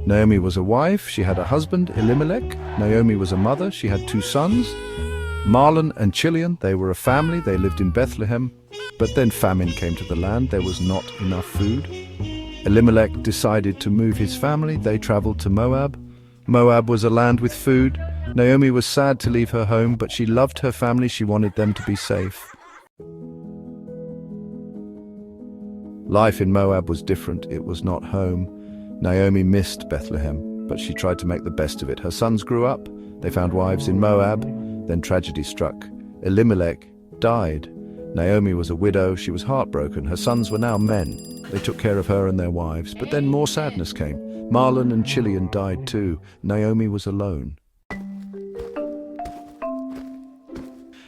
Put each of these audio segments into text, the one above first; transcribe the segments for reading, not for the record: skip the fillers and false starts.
Naomi was a wife, she had a husband, Elimelech. Naomi was a mother, she had 2 sons. Mahlon and Kilion, they were a family, they lived in Bethlehem. But then famine came to the land, there was not enough food. Elimelech decided to move his family, they traveled to Moab. Moab was a land with food. Naomi was sad to leave her home, but she loved her family, she wanted them to be safe. Life in Moab was different, it was not home. Naomi missed Bethlehem, but she tried to make the best of it. Her sons grew up, they found wives in Moab, then tragedy struck. Elimelech died. Naomi was a widow, she was heartbroken. Her sons were now men. They took care of her and their wives, but then more sadness came. Mahlon and Kilion died too. Naomi was alone.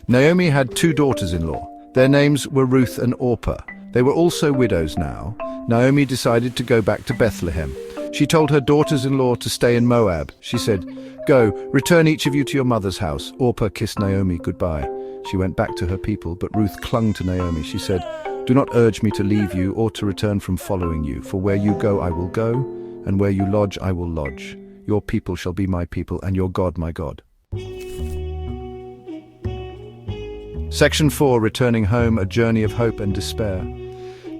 Naomi had 2 daughters-in-law. Their names were Ruth and Orpah. They were also widows now. Naomi decided to go back to Bethlehem. She told her daughters-in-law to stay in Moab. She said, "Go, return each of you to your mother's house." Orpah kissed Naomi goodbye. She went back to her people, but Ruth clung to Naomi. She said, "Do not urge me to leave you or to return from following you, for where you go I will go, and where you lodge I will lodge. Your people shall be my people, and your God my God." Section 4, Returning Home, a Journey of Hope and Despair.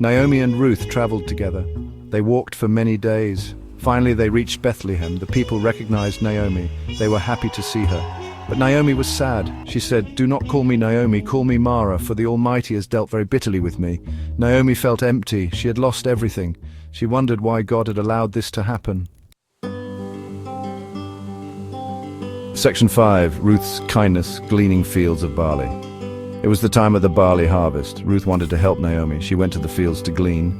Naomi and Ruth traveled together. They walked for many days. Finally, they reached Bethlehem. The people recognized Naomi. They were happy to see her. But Naomi was sad. She said, "Do not call me Naomi, call me Mara, for the Almighty has dealt very bitterly with me." Naomi felt empty. She had lost everything. She wondered why God had allowed this to happen. Section 5, Ruth's Kindness, Gleaning Fields of Barley. It was the time of the barley harvest. Ruth wanted to help Naomi. She went to the fields to glean.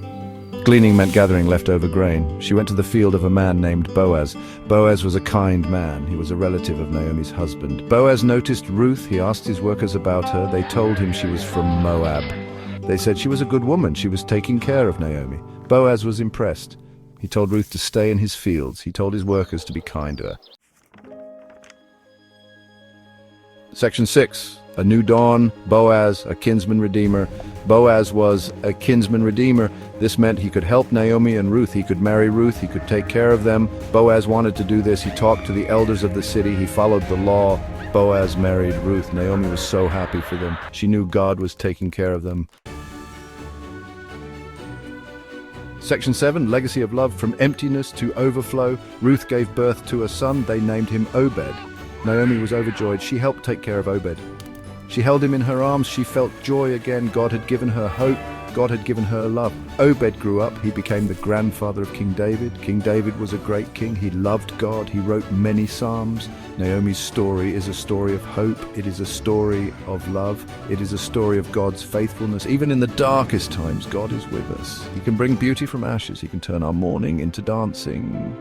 Gleaning meant gathering leftover grain. She went to the field of a man named Boaz. Boaz was a kind man. He was a relative of Naomi's husband. Boaz noticed Ruth. He asked his workers about her. They told him she was from Moab. They said she was a good woman. She was taking care of Naomi. Boaz was impressed. He told Ruth to stay in his fields. He told his workers to be kind to her. Section 6. A new dawn, Boaz, a kinsman redeemer. Boaz was a kinsman redeemer. This meant he could help Naomi and Ruth. He could marry Ruth. He could take care of them. Boaz wanted to do this. He talked to the elders of the city. He followed the law. Boaz married Ruth. Naomi was so happy for them. She knew God was taking care of them. Section 7, Legacy of Love, from emptiness to overflow. Ruth gave birth to a son. They named him Obed. Naomi was overjoyed. She helped take care of Obed. She held him in her arms. She felt joy again. God had given her hope. God had given her love. Obed grew up. He became the grandfather of King David. King David was a great king. He loved God. He wrote many psalms. Naomi's story is a story of hope. It is a story of love. It is a story of God's faithfulness. Even in the darkest times, God is with us. He can bring beauty from ashes. He can turn our mourning into dancing.